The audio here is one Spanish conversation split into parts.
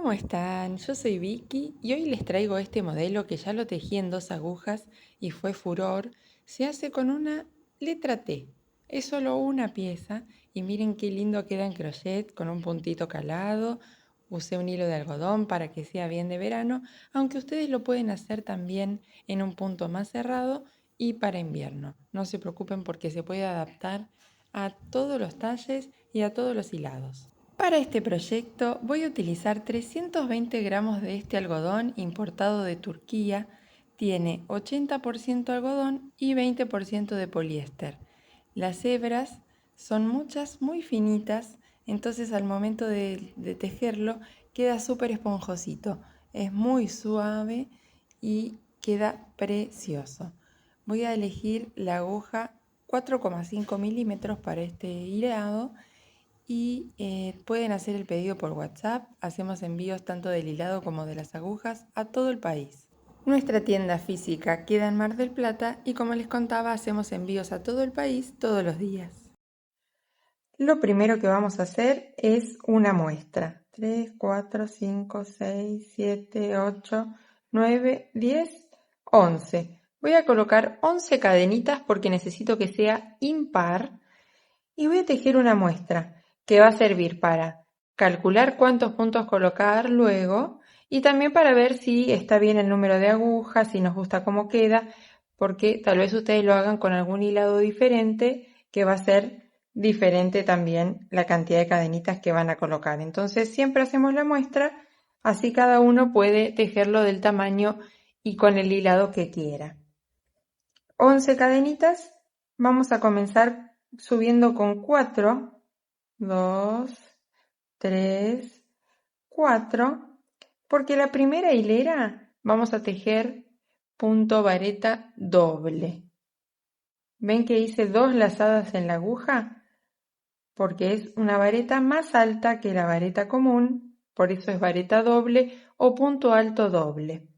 ¿Cómo están? Yo soy Vicky y hoy les traigo este modelo que ya lo tejí en 2 agujas y fue furor. Se hace con una letra T. Es solo una pieza y miren qué lindo queda en crochet con un puntito calado. Usé un hilo de algodón para que sea bien de verano, aunque ustedes lo pueden hacer también en un punto más cerrado y para invierno. No se preocupen porque se puede adaptar a todos los talles y a todos los hilados. Para este proyecto voy a utilizar 320 gramos de este algodón importado de Turquía. Tiene 80% algodón y 20% de poliéster. Las hebras son muchas, muy finitas, entonces al momento de tejerlo queda súper esponjosito. Es muy suave y queda precioso. Voy a elegir la aguja 4,5 milímetros para este hilado y pueden hacer el pedido por WhatsApp. Hacemos envíos tanto del hilado como de las agujas a todo el país. Nuestra tienda física queda en Mar del Plata y como les contaba hacemos envíos a todo el país todos los días. Lo primero que vamos a hacer es una muestra. 3, 4, 5, 6, 7, 8, 9, 10, 11. Voy a colocar 11 cadenitas porque necesito que sea impar y voy a tejer una muestra que va a servir para calcular cuántos puntos colocar luego y también para ver si está bien el número de agujas, si nos gusta cómo queda, porque tal vez ustedes lo hagan con algún hilado diferente que va a ser diferente también la cantidad de cadenitas que van a colocar. Entonces siempre hacemos la muestra, así cada uno puede tejerlo del tamaño y con el hilado que quiera. 11 cadenitas, vamos a comenzar subiendo con 4, 2, 3, 4, porque la primera hilera vamos a tejer punto vareta doble. ¿Ven que hice 2 lazadas en la aguja? Porque es una vareta más alta que la vareta común, por eso es vareta doble o punto alto doble.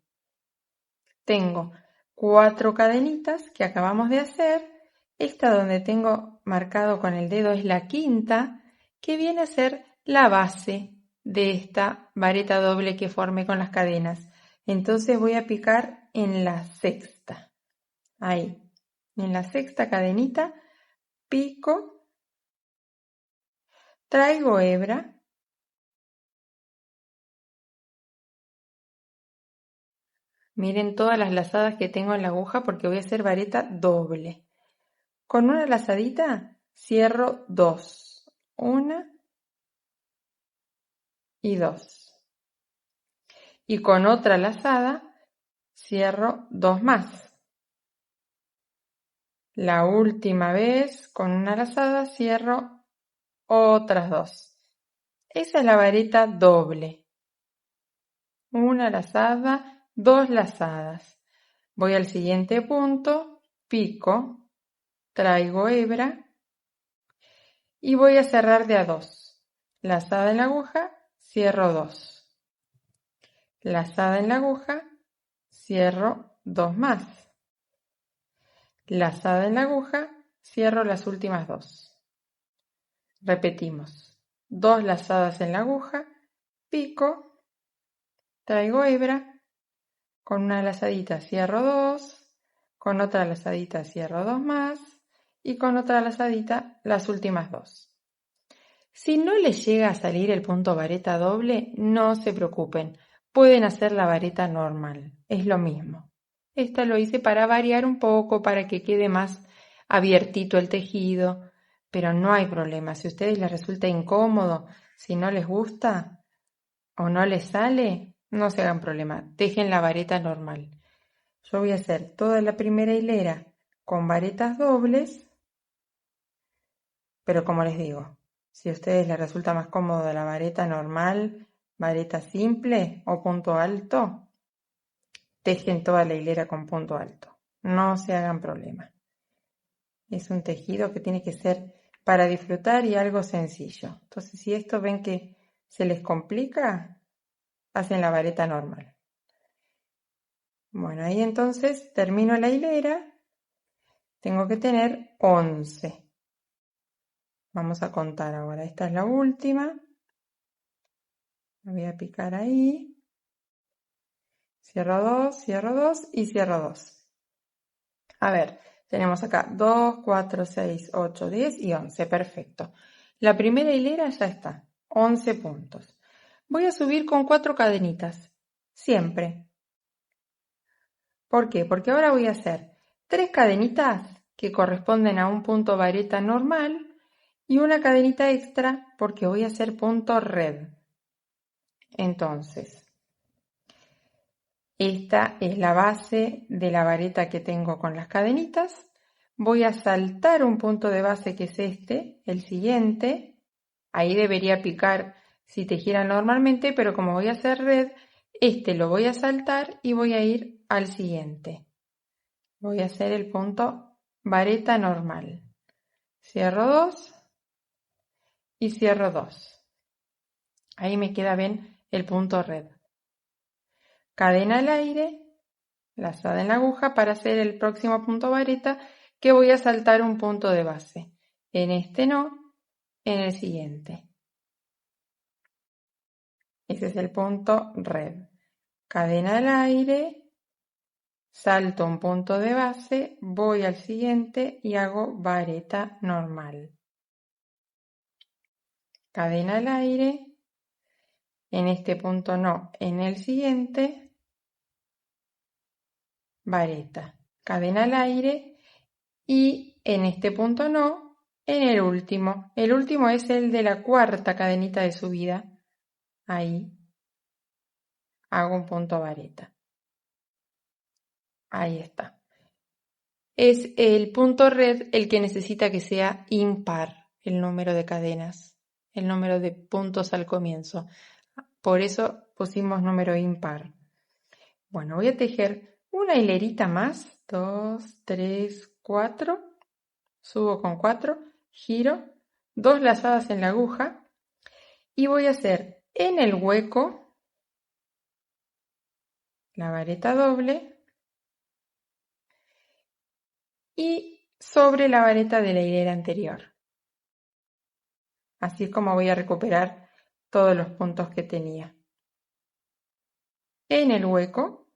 Tengo 4 cadenitas que acabamos de hacer. Esta donde tengo marcado con el dedo es la quinta, que viene a ser la base de esta vareta doble que formé con las cadenas. Entonces voy a picar en la sexta. Ahí, en la sexta cadenita, pico, traigo hebra. Miren todas las lazadas que tengo en la aguja porque voy a hacer vareta doble. Con una lazadita cierro 2, 1 y 2. Y con otra lazada cierro 2 más. La última vez con una lazada cierro otras 2. Esa es la vareta doble. Una lazada, 2 lazadas. Voy al siguiente punto, pico, traigo hebra y voy a cerrar de a 2. Lazada en la aguja, cierro 2. Lazada en la aguja, cierro 2 más. Lazada en la aguja, cierro las últimas 2. Repetimos. 2 lazadas en la aguja, pico, traigo hebra, con una lazadita cierro 2, con otra lazadita cierro 2 más y con otra lazadita las últimas 2. Si no les llega a salir el punto vareta doble, no se preocupen, pueden hacer la vareta normal, es lo mismo. Esta lo hice para variar un poco, para que quede más abiertito el tejido, pero no hay problema. Si a ustedes les resulta incómodo, si no les gusta o no les sale, no se hagan problema, tejen la vareta normal. Yo voy a hacer toda la primera hilera con varetas dobles, pero como les digo, si a ustedes les resulta más cómodo la vareta normal, vareta simple o punto alto, tejen toda la hilera con punto alto. No se hagan problema. Es un tejido que tiene que ser para disfrutar y algo sencillo. Entonces, si esto ven que se les complica, hacen la vareta normal. Bueno, ahí entonces termino la hilera. Tengo que tener 11. Vamos a contar ahora. Esta es la última. Voy a picar ahí. Cierro 2 y cierro 2. A ver, tenemos acá 2, 4, 6, 8, 10 y 11. Perfecto. La primera hilera ya está. 11 puntos. Voy a subir con 4 cadenitas. Siempre. ¿Por qué? Porque ahora voy a hacer 3 cadenitas que corresponden a un punto vareta normal y una cadenita extra porque voy a hacer punto red. Entonces, esta es la base de la vareta que tengo con las cadenitas. Voy a saltar un punto de base que es este, el siguiente. Ahí debería picar si tejiera normalmente, pero como voy a hacer red, este lo voy a saltar y voy a ir al siguiente. Voy a hacer el punto vareta normal. Cierro 2 y cierro 2. Ahí me queda bien el punto red. Cadena al aire, lazada en la aguja para hacer el próximo punto vareta que voy a saltar un punto de base. En este no, en el siguiente. Ese es el punto red. Cadena al aire, salto un punto de base, voy al siguiente y hago vareta normal. Cadena al aire, en este punto no, en el siguiente, vareta. Cadena al aire y en este punto no, en el último. El último es el de la cuarta cadenita de subida. Ahí hago un punto vareta. Ahí está. Es el punto red el que necesita que sea impar el número de cadenas, el número de puntos al comienzo. Por eso pusimos número impar. Bueno, voy a tejer una hilerita más. 2, 3, 4. Subo con 4, giro, 2 lazadas en la aguja y voy a hacer en el hueco la vareta doble y sobre la vareta de la hilera anterior. Así es como voy a recuperar todos los puntos que tenía. En el hueco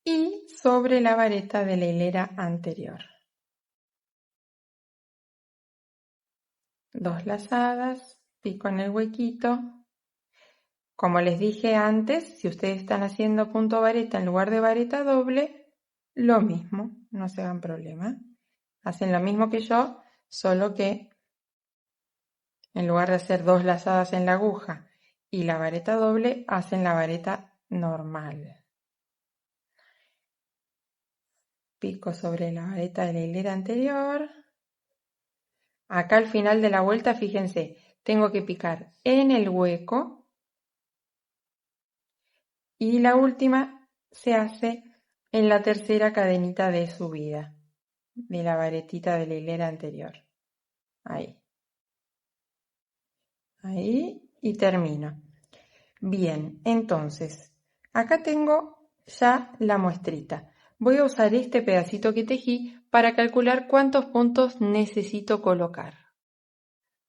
y sobre la vareta de la hilera anterior. 2 lazadas, pico en el huequito. Como les dije antes, si ustedes están haciendo punto vareta en lugar de vareta doble, lo mismo, no se hagan problema. Hacen lo mismo que yo, solo que en lugar de hacer 2 lazadas en la aguja y la vareta doble, hacen la vareta normal. Pico sobre la vareta de la hilera anterior. Acá al final de la vuelta, fíjense, tengo que picar en el hueco y la última se hace en la tercera cadenita de subida de la varetita de la hilera anterior. Ahí. Ahí y termino. Bien, entonces, acá tengo ya la muestrita. Voy a usar este pedacito que tejí para calcular cuántos puntos necesito colocar.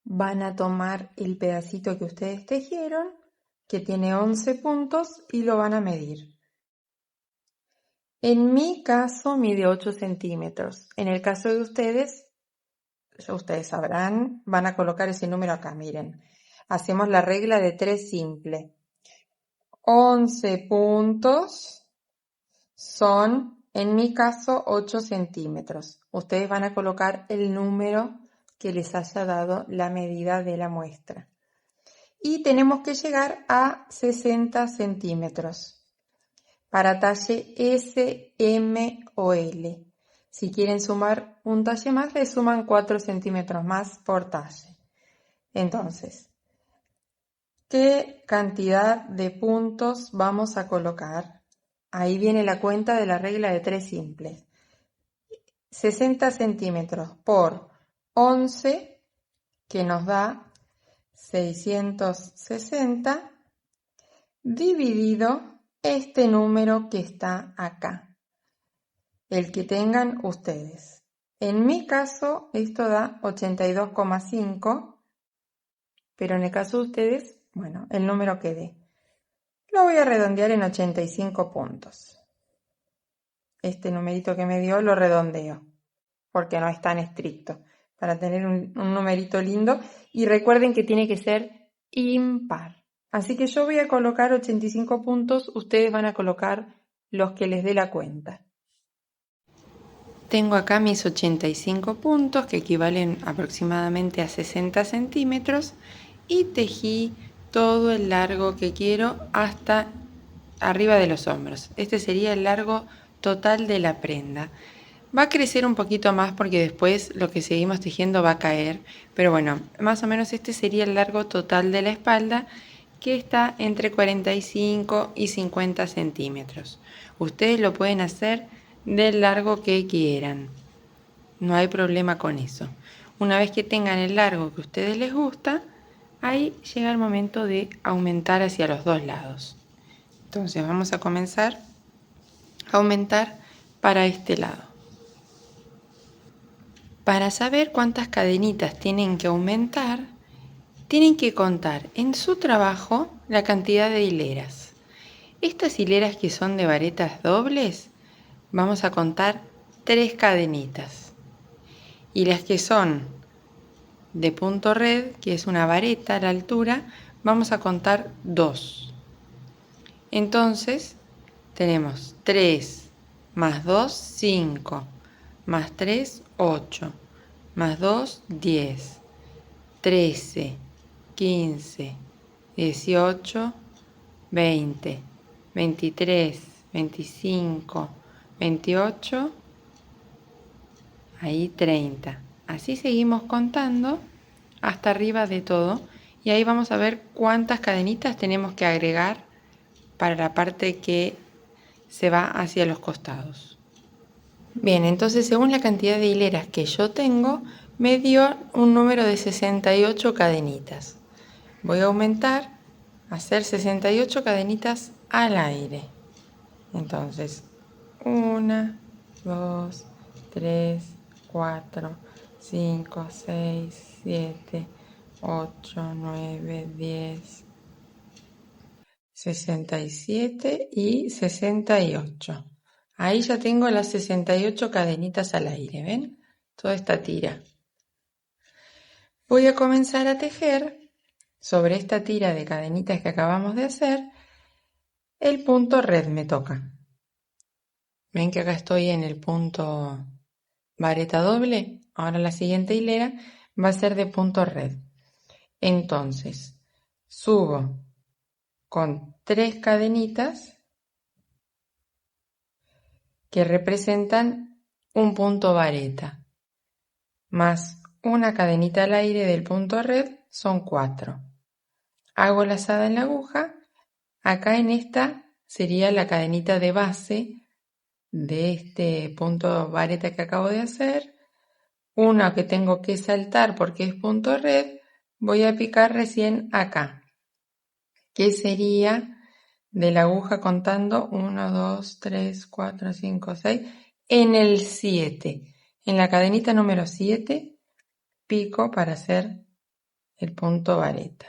Van a tomar el pedacito que ustedes tejieron, que tiene 11 puntos, y lo van a medir. En mi caso mide 8 centímetros. En el caso de ustedes, ya ustedes sabrán, van a colocar ese número acá, miren. Hacemos la regla de 3 simple. 11 puntos son, en mi caso, 8 centímetros. Ustedes van a colocar el número que les haya dado la medida de la muestra. Y tenemos que llegar a 60 centímetros para talle S, M o L. Si quieren sumar un talle más, le suman 4 centímetros más por talle. Entonces, ¿qué cantidad de puntos vamos a colocar? Ahí viene la cuenta de la regla de 3 simples. 60 centímetros por 11, que nos da 660, dividido este número que está acá, el que tengan ustedes. En mi caso, esto da 82,5, pero en el caso de ustedes, bueno, el número que dé. Lo voy a redondear en 85 puntos. Este numerito que me dio lo redondeo, porque no es tan estricto, para tener un numerito lindo. Y recuerden que tiene que ser impar. Así que yo voy a colocar 85 puntos, ustedes van a colocar los que les dé la cuenta. Tengo acá mis 85 puntos, que equivalen aproximadamente a 60 centímetros, y tejí todo el largo que quiero hasta arriba de los hombros. Este sería el largo total de la prenda. Va a crecer un poquito más porque después lo que seguimos tejiendo va a caer, pero bueno, más o menos este sería el largo total de la espalda, que está entre 45 y 50 centímetros. Ustedes lo pueden hacer del largo que quieran, no hay problema con eso. Una vez que tengan el largo que a ustedes les gusta, ahí llega el momento de aumentar hacia los dos lados. Entonces vamos a comenzar a aumentar para este lado. Para saber cuántas cadenitas tienen que aumentar, tienen que contar en su trabajo la cantidad de hileras. Estas hileras que son de varetas dobles, vamos a contar 3 cadenitas. Y las que son de punto red, que es una vareta a la altura, vamos a contar 2. Entonces, tenemos 3 más 2, 5, más 3, 8, más 2, 10, 13, 15, 18, 20, 23, 25, 28, ahí 30. Así seguimos contando hasta arriba de todo y ahí vamos a ver cuántas cadenitas tenemos que agregar para la parte que se va hacia los costados. Bien, entonces según la cantidad de hileras que yo tengo, me dio un número de 68 cadenitas. Voy a aumentar, hacer 68 cadenitas al aire. Entonces, 1, 2, 3, 4, 5, 6, 7, 8, 9, 10, 67 y 68. Ahí ya tengo las 68 cadenitas al aire, ¿ven? Toda esta tira. Voy a comenzar a tejer sobre esta tira de cadenitas que acabamos de hacer. El punto red me toca. Ven que acá estoy en el punto vareta doble. Ahora la siguiente hilera va a ser de punto red. Entonces, subo con 3 cadenitas que representan un punto vareta, más una cadenita al aire del punto red, son 4. Hago lazada en la aguja. Acá en esta sería la cadenita de base de este punto vareta que acabo de hacer. Una que tengo que saltar porque es punto red, voy a picar recién acá, que sería de la aguja contando 1, 2, 3, 4, 5, 6, en el 7. En la cadenita número 7 pico para hacer el punto vareta.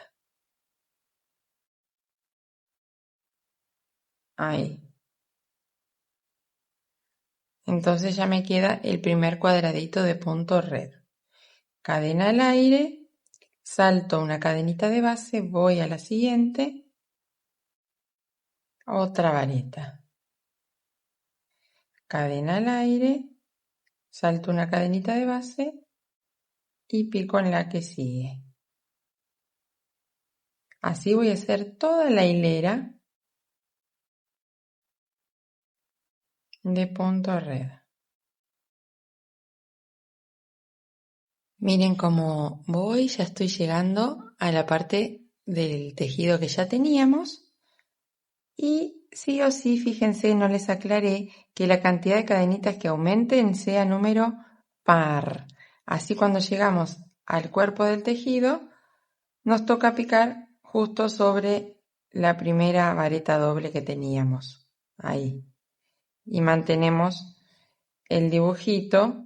Ahí. Entonces ya me queda el primer cuadradito de punto red. Cadena al aire, salto una cadenita de base, voy a la siguiente, otra vareta. Cadena al aire, salto una cadenita de base y pico en la que sigue. Así voy a hacer toda la hilera de punto red. Miren cómo voy, ya estoy llegando a la parte del tejido que ya teníamos y sí o sí, fíjense, no les aclaré que la cantidad de cadenitas que aumenten sea número par. Así cuando llegamos al cuerpo del tejido nos toca picar justo sobre la primera vareta doble que teníamos ahí y mantenemos el dibujito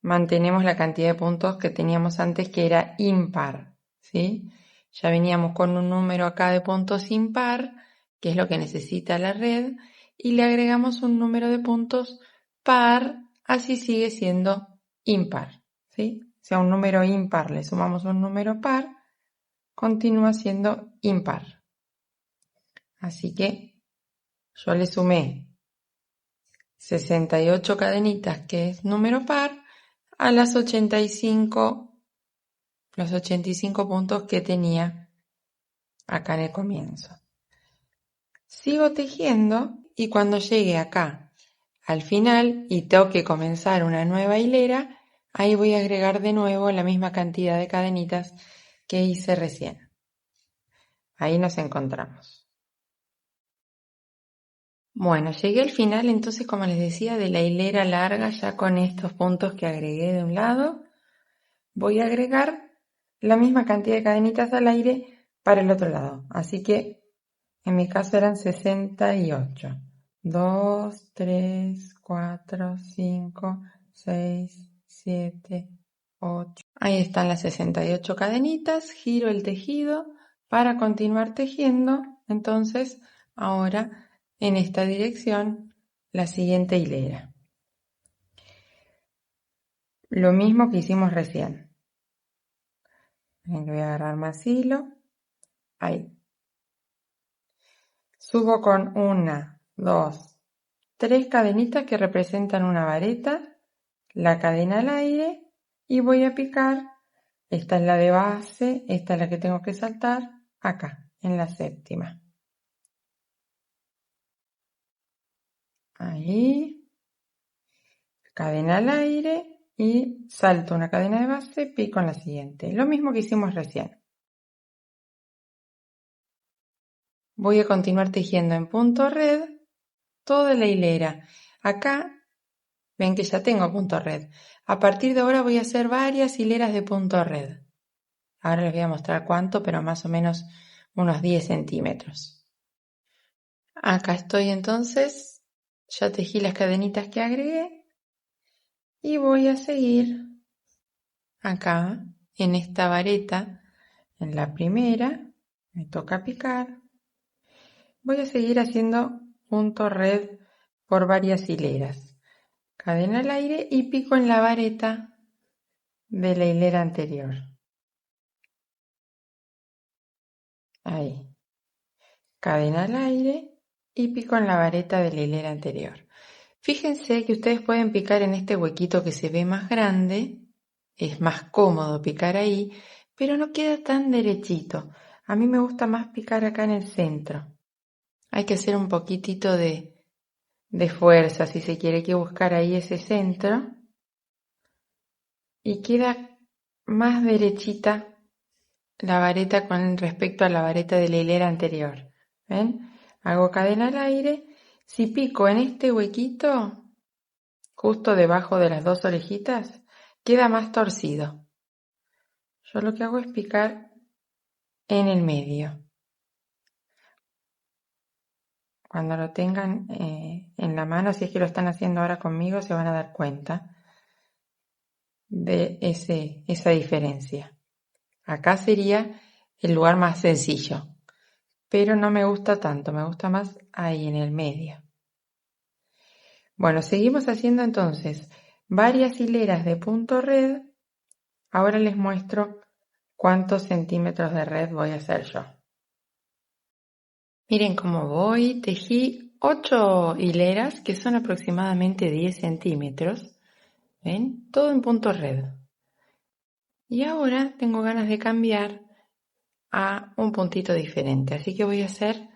mantenemos la cantidad de puntos que teníamos antes, que era impar, ¿sí? Ya veníamos con un número acá de puntos impar, que es lo que necesita la red, y le agregamos un número de puntos par, así sigue siendo impar, ¿sí? Si a un número impar le sumamos un número par, continúa siendo impar. Así que yo le sumé 68 cadenitas, que es número par, a los 85 puntos que tenía acá en el comienzo. Sigo tejiendo y cuando llegue acá al final y tengo que comenzar una nueva hilera, ahí voy a agregar de nuevo la misma cantidad de cadenitas que hice recién. Ahí nos encontramos. Bueno, llegué al final entonces, como les decía, de la hilera larga, ya con estos puntos que agregué de un lado. Voy a agregar la misma cantidad de cadenitas al aire para el otro lado. Así que en mi caso eran 68. 2, 3, 4, 5, 6, 7, 8. Ahí están las 68 cadenitas. Giro el tejido para continuar tejiendo. Entonces, ahora en esta dirección, la siguiente hilera. Lo mismo que hicimos recién. Le voy a agarrar más hilo. Ahí. Subo con 1, 2, 3 cadenitas que representan una vareta, la cadena al aire y voy a picar. Esta es la de base, esta es la que tengo que saltar acá, en la séptima. Ahí. Cadena al aire y salto una cadena de base, pico en la siguiente. Lo mismo que hicimos recién. Voy a continuar tejiendo en punto red toda la hilera. Acá ven que ya tengo punto red. A partir de ahora voy a hacer varias hileras de punto red. Ahora les voy a mostrar cuánto, pero más o menos unos 10 centímetros. Acá estoy entonces, ya tejí las cadenitas que agregué y voy a seguir acá en esta vareta, en la primera, me toca picar. Voy a seguir haciendo punto red por varias hileras. Cadena al aire y pico en la vareta de la hilera anterior. Ahí. Cadena al aire y pico en la vareta de la hilera anterior. Fíjense que ustedes pueden picar en este huequito que se ve más grande, es más cómodo picar ahí, pero no queda tan derechito. A mí me gusta más picar acá en el centro. Hay que hacer un poquitito de fuerza, si se quiere, que buscar ahí ese centro y queda más derechita la vareta con respecto a la vareta de la hilera anterior. ¿Ven? Hago cadena al aire. Si pico en este huequito, justo debajo de las dos orejitas, queda más torcido. Yo lo que hago es picar en el medio. Cuando lo tengan en la mano, si es que lo están haciendo ahora conmigo, se van a dar cuenta de esa diferencia. Acá sería el lugar más sencillo, pero no me gusta tanto, me gusta más ahí en el medio. Bueno, seguimos haciendo entonces varias hileras de punto red. Ahora les muestro cuántos centímetros de red voy a hacer yo. Miren cómo voy, tejí 8 hileras que son aproximadamente 10 centímetros. ¿Ven? Todo en punto red. Y ahora tengo ganas de cambiar a un puntito diferente, así que voy a hacer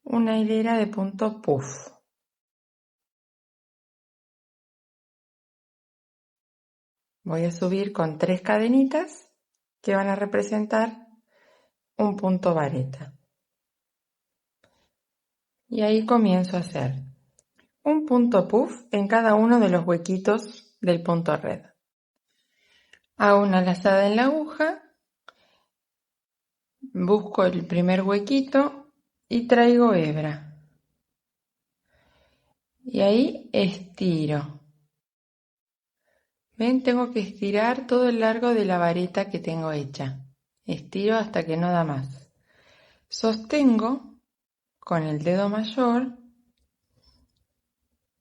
una hilera de punto puff. Voy a subir con 3 cadenitas que van a representar un punto vareta. Y ahí comienzo a hacer un punto puff en cada uno de los huequitos del punto red. Hago una lazada en la aguja, busco el primer huequito y traigo hebra. Y ahí estiro. ¿Ven? Tengo que estirar todo el largo de la vareta que tengo hecha. Estiro hasta que no da más. Sostengo con el dedo mayor,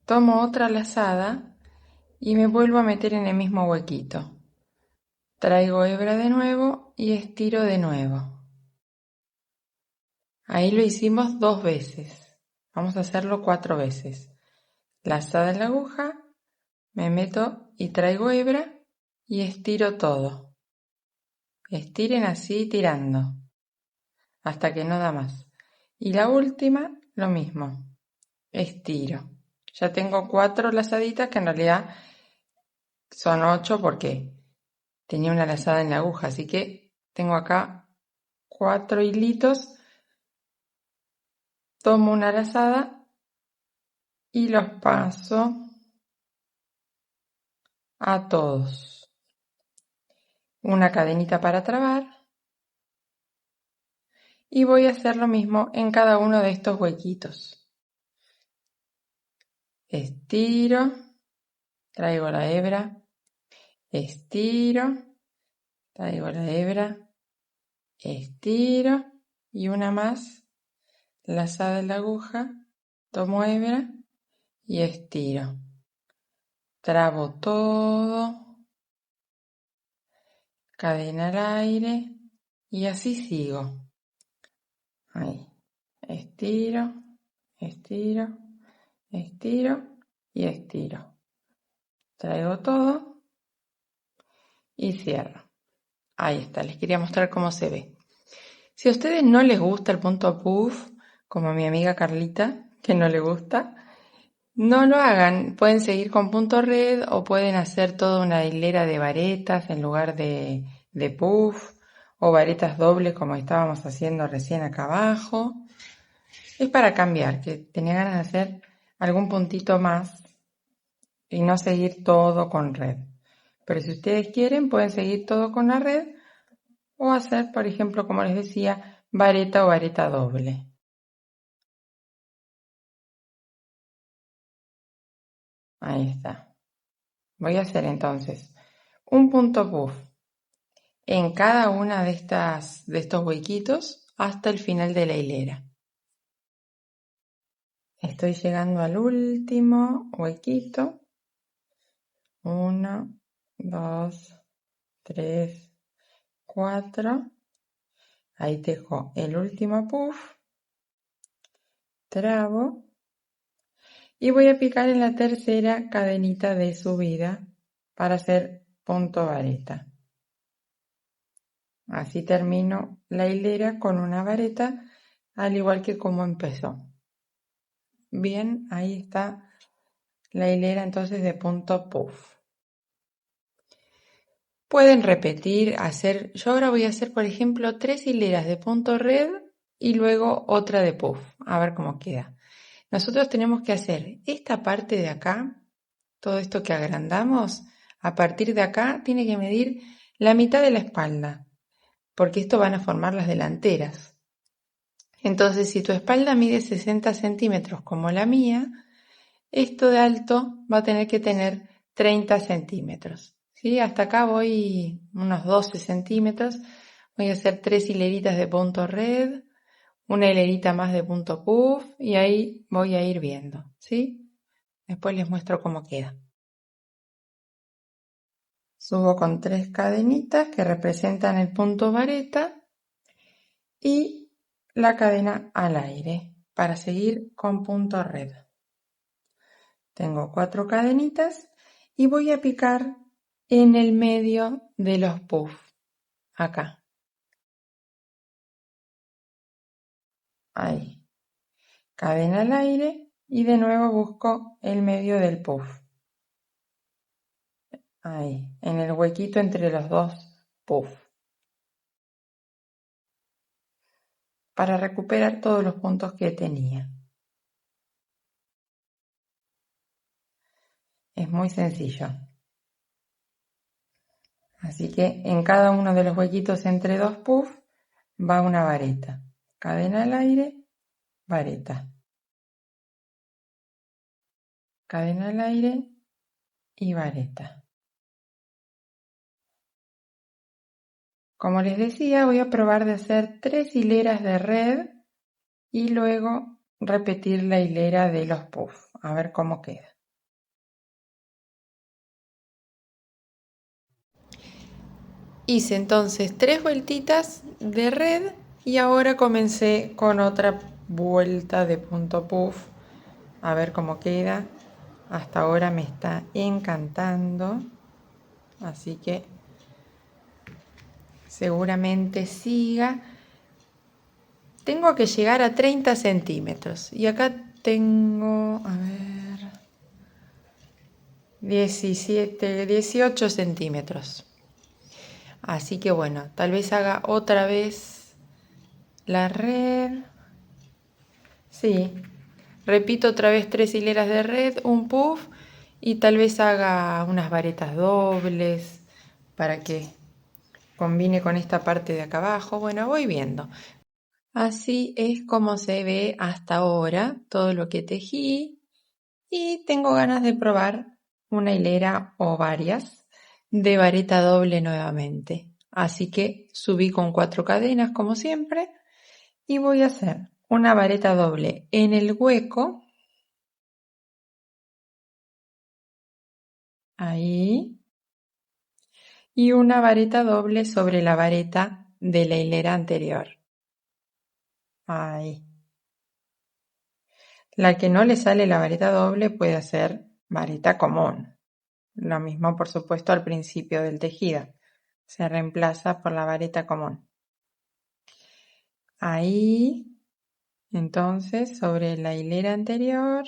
tomo otra lazada y me vuelvo a meter en el mismo huequito. Traigo hebra de nuevo y estiro de nuevo. Ahí lo hicimos 2 veces. Vamos a hacerlo 4 veces. Lazada en la aguja, me meto y traigo hebra y estiro todo. Estiren así tirando hasta que no da más. Y la última, lo mismo. Estiro. Ya tengo 4 lazaditas que en realidad son 8 porque tenía una lazada en la aguja, así que tengo acá 4 hilitos. Tomo una lazada y los paso a todos. Una cadenita para trabar y voy a hacer lo mismo en cada uno de estos huequitos. Estiro, traigo la hebra, estiro, traigo la hebra, estiro y una más, lazada en la aguja, tomo hebra y estiro. Trabo todo, cadena al aire y así sigo. Ahí, estiro, estiro, estiro y estiro. Traigo todo y cierro. Ahí está, les quería mostrar cómo se ve. Si a ustedes no les gusta el punto puff, como a mi amiga Carlita, que no le gusta, no lo hagan. Pueden seguir con punto red o pueden hacer toda una hilera de varetas en lugar de puff o varetas dobles como estábamos haciendo recién acá abajo. Es para cambiar, que tenía ganas de hacer algún puntito más y no seguir todo con red. Pero si ustedes quieren, pueden seguir todo con la red o hacer, por ejemplo, como les decía, vareta o vareta doble. Ahí está. Voy a hacer entonces un punto puff en cada una de estos huequitos hasta el final de la hilera. Estoy llegando al último huequito. 1, 2, 3, 4. Ahí dejo el último puff, trabo y voy a picar en la tercera cadenita de subida para hacer punto vareta. Así termino la hilera con una vareta al igual que como empezó. Bien, ahí está la hilera entonces de punto puff. Pueden repetir, yo ahora voy a hacer por ejemplo 3 hileras de punto red y luego otra de puff, a ver cómo queda. Nosotros tenemos que hacer esta parte de acá, todo esto que agrandamos, a partir de acá tiene que medir la mitad de la espalda, porque esto van a formar las delanteras. Entonces, si tu espalda mide 60 centímetros como la mía, esto de alto va a tener que tener 30 centímetros. ¿Sí? Hasta acá voy unos 12 centímetros. Voy a hacer 3 hileritas de punto red, una hilerita más de punto puff y ahí voy a ir viendo. ¿Sí? Después les muestro cómo queda. Subo con 3 cadenitas que representan el punto vareta y la cadena al aire para seguir con punto red. Tengo 4 cadenitas y voy a picar en el medio de los puff, acá. Ahí. Cadena al aire y de nuevo busco el medio del puff. Ahí, en el huequito entre los dos puff. Para recuperar todos los puntos que tenía. Es muy sencillo. Así que en cada uno de los huequitos entre dos puff va una vareta. Cadena al aire, vareta. Cadena al aire y vareta. Como les decía, voy a probar de hacer 3 hileras de red y luego repetir la hilera de los puffs, a ver cómo queda. Hice entonces 3 vueltitas de red y ahora comencé con otra vuelta de punto puff, a ver cómo queda. Hasta ahora me está encantando, así que seguramente siga. Tengo que llegar a 30 centímetros y acá tengo, a ver, 17, 18 centímetros. Así que bueno, tal vez haga otra vez la red. Sí, repito otra vez 3 hileras de red, un puff y tal vez haga unas varetas dobles para que combine con esta parte de acá abajo. Bueno, voy viendo. Así es como se ve hasta ahora todo lo que tejí y tengo ganas de probar una hilera o varias de vareta doble nuevamente. Así que subí con 4 cadenas como siempre y voy a hacer una vareta doble en el hueco, ahí, y una vareta doble sobre la vareta de la hilera anterior, ahí. La que no le sale la vareta doble puede hacer vareta común. Lo mismo, por supuesto, al principio del tejido. Se reemplaza por la vareta común. Ahí, entonces, sobre la hilera anterior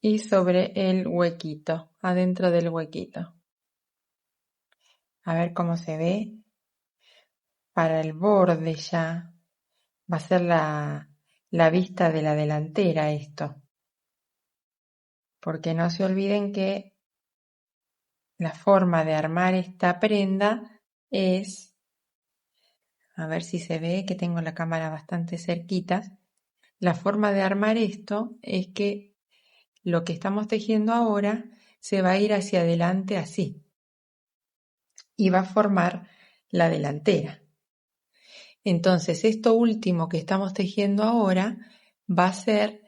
y sobre el huequito, adentro del huequito. A ver cómo se ve. Para el borde ya va a ser la vista de la delantera esto. Porque no se olviden que la forma de armar esta prenda es, a ver si se ve que tengo la cámara bastante cerquita, la forma de armar esto es que lo que estamos tejiendo ahora se va a ir hacia adelante así y va a formar la delantera. Entonces esto último que estamos tejiendo ahora va a ser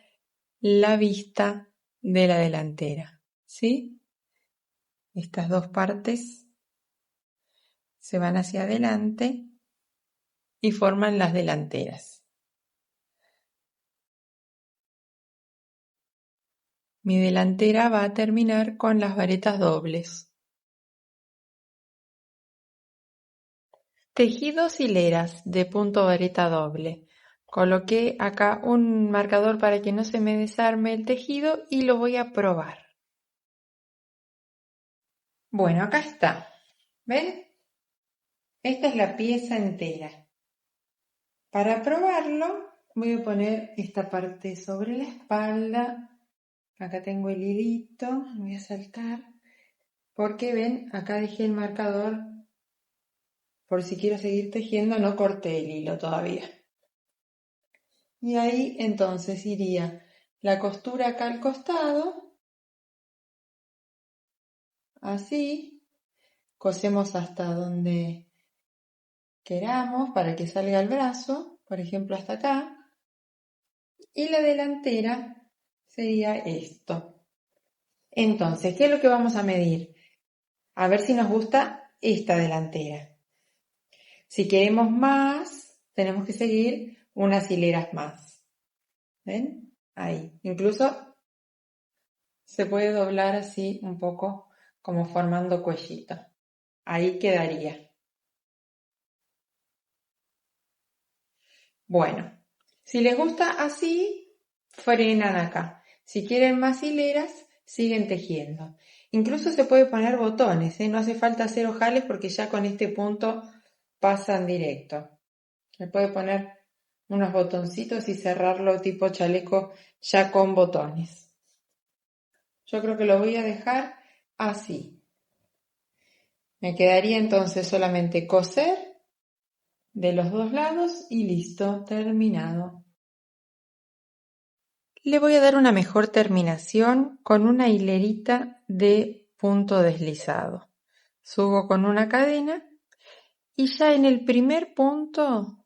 la vista de la delantera, ¿sí? Estas dos partes se van hacia adelante y forman las delanteras. Mi delantera va a terminar con las varetas dobles. Tejí 2 hileras de punto vareta doble. Coloqué acá un marcador para que no se me desarme el tejido y lo voy a probar. Bueno, acá está. ¿Ven? Esta es la pieza entera. Para probarlo voy a poner esta parte sobre la espalda. Acá tengo el hilito, voy a saltar. Porque ven, acá dejé el marcador por si quiero seguir tejiendo, no corté el hilo todavía. Y ahí entonces iría la costura acá al costado, así, cosemos hasta donde queramos para que salga el brazo, por ejemplo hasta acá, y la delantera sería esto. Entonces, ¿qué es lo que vamos a medir? A ver si nos gusta esta delantera. Si queremos más, tenemos que seguir unas hileras más. ¿Ven? Ahí. Incluso se puede doblar así un poco como formando cuellito. Ahí quedaría. Bueno, si les gusta así, frenan acá. Si quieren más hileras, siguen tejiendo. Incluso se puede poner botones, ¿eh? No hace falta hacer ojales porque ya con este punto pasan directo. Se puede poner unos botoncitos y cerrarlo tipo chaleco ya con botones. Yo creo que lo voy a dejar así. Me quedaría entonces solamente coser de los dos lados y listo, terminado. Le voy a dar una mejor terminación con una hilerita de punto deslizado. Subo con una cadena y ya en el primer punto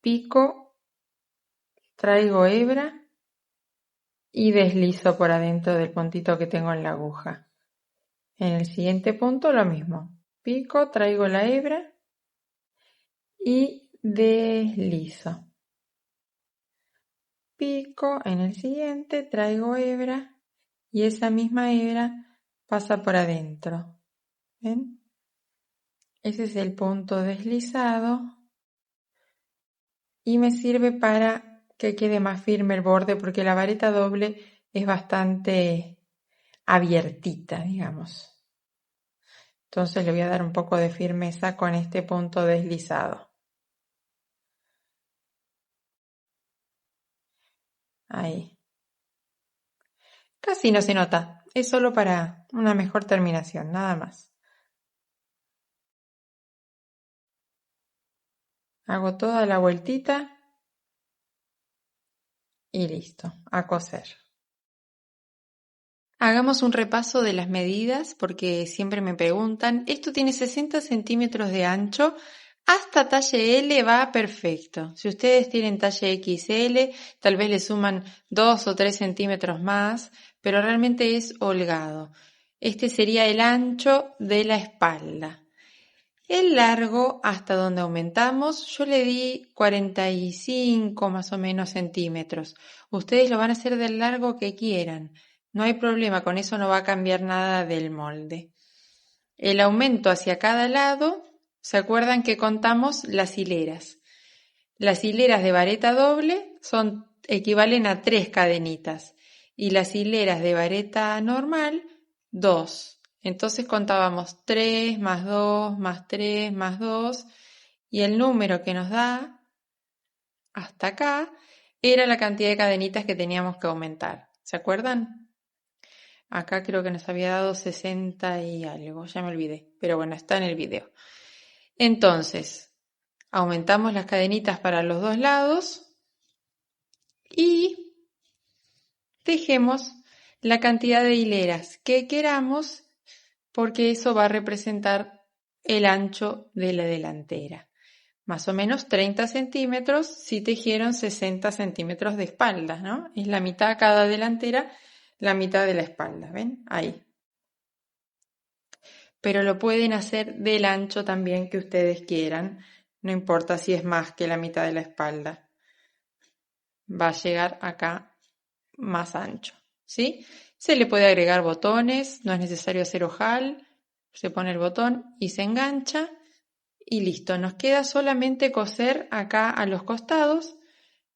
pico, traigo hebra y deslizo por adentro del puntito que tengo en la aguja. En el siguiente punto lo mismo, pico, traigo la hebra y deslizo. Pico, en el siguiente traigo hebra y esa misma hebra pasa por adentro. ¿Ven? Ese es el punto deslizado y me sirve para que quede más firme el borde porque la vareta doble es bastante abiertita, digamos. Entonces le voy a dar un poco de firmeza con este punto deslizado. Ahí. Casi no se nota, es solo para una mejor terminación, nada más. Hago toda la vueltita y listo, a coser. Hagamos un repaso de las medidas porque siempre me preguntan, esto tiene 60 centímetros de ancho, hasta talle L va perfecto. Si ustedes tienen talle XL, tal vez le suman 2 o 3 centímetros más, pero realmente es holgado. Este sería el ancho de la espalda. El largo, hasta donde aumentamos, yo le di 45 más o menos centímetros. Ustedes lo van a hacer del largo que quieran. No hay problema, con eso no va a cambiar nada del molde. El aumento hacia cada lado, ¿se acuerdan que contamos las hileras? Las hileras de vareta doble equivalen a 3 cadenitas y las hileras de vareta normal, 2. Entonces contábamos 3 más 2 más 3 más 2 y el número que nos da hasta acá era la cantidad de cadenitas que teníamos que aumentar. ¿Se acuerdan? Acá creo que nos había dado 60 y algo, ya me olvidé, pero bueno, está en el video. Entonces, aumentamos las cadenitas para los dos lados y tejemos la cantidad de hileras que queramos porque eso va a representar el ancho de la delantera. Más o menos 30 centímetros si tejieron 60 centímetros de espalda, ¿no? Es la mitad cada delantera, la mitad de la espalda, ¿ven? Ahí. Pero lo pueden hacer del ancho también que ustedes quieran, no importa si es más que la mitad de la espalda. Va a llegar acá más ancho, ¿sí? Se le puede agregar botones, no es necesario hacer ojal, se pone el botón y se engancha y listo. Nos queda solamente coser acá a los costados.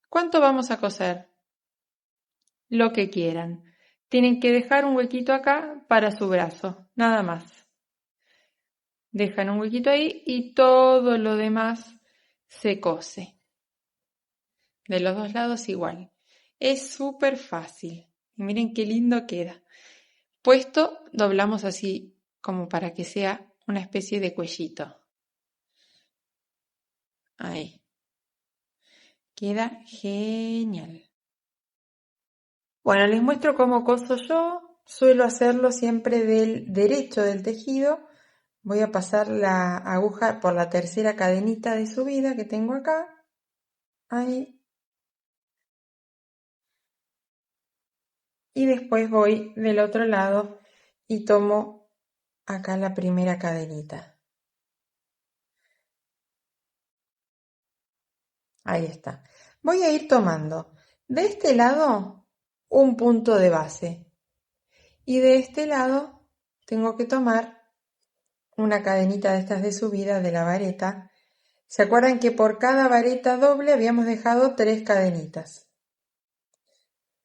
¿Cuánto vamos a coser? Lo que quieran. Tienen que dejar un huequito acá para su brazo, nada más. Dejan un huequito ahí y todo lo demás se cose. De los dos lados igual. Es súper fácil. Y miren qué lindo queda. Puesto, doblamos así como para que sea una especie de cuellito. Ahí. Queda genial. Bueno, les muestro cómo coso yo. Suelo hacerlo siempre del derecho del tejido. Voy a pasar la aguja por la tercera cadenita de subida que tengo acá. Ahí. Y después voy del otro lado y tomo acá la primera cadenita. Ahí está. Voy a ir tomando de este lado un punto de base y de este lado tengo que tomar una cadenita de estas de subida de la vareta. ¿Se acuerdan que por cada vareta doble habíamos dejado 3 cadenitas?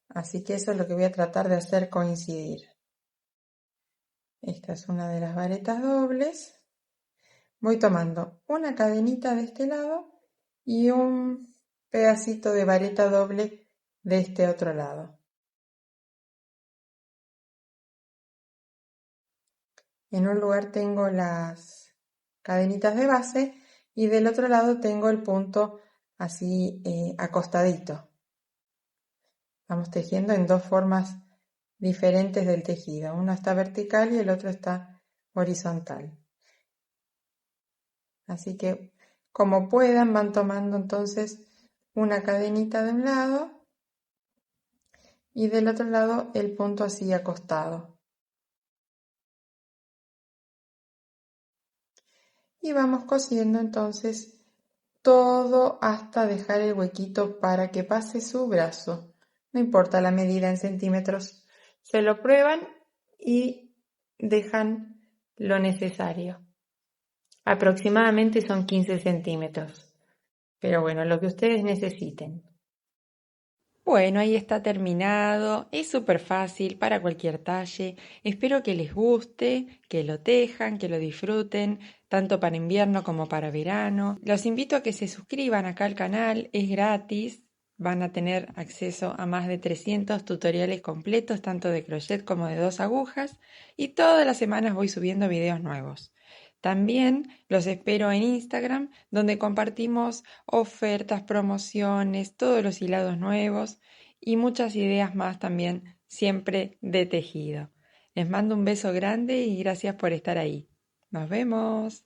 Así que eso es lo que voy a tratar de hacer coincidir. Esta es una de las varetas dobles. Voy tomando una cadenita de este lado y un pedacito de vareta doble de este otro lado. En un lugar tengo las cadenitas de base y del otro lado tengo el punto así acostadito. Vamos tejiendo en dos formas diferentes del tejido. Uno está vertical y el otro está horizontal. Así que como puedan van tomando entonces una cadenita de un lado y del otro lado el punto así acostado. Y vamos cosiendo entonces todo hasta dejar el huequito para que pase su brazo. No importa la medida en centímetros, se lo prueban y dejan lo necesario. Aproximadamente son 15 centímetros, pero bueno, lo que ustedes necesiten. Bueno, ahí está terminado. Es súper fácil para cualquier talle. Espero que les guste, que lo tejan, que lo disfruten, tanto para invierno como para verano. Los invito a que se suscriban acá al canal, es gratis. Van a tener acceso a más de 300 tutoriales completos, tanto de crochet como de 2 agujas. Y todas las semanas voy subiendo videos nuevos. También los espero en Instagram, donde compartimos ofertas, promociones, todos los hilados nuevos y muchas ideas más también, siempre de tejido. Les mando un beso grande y gracias por estar ahí. Nos vemos.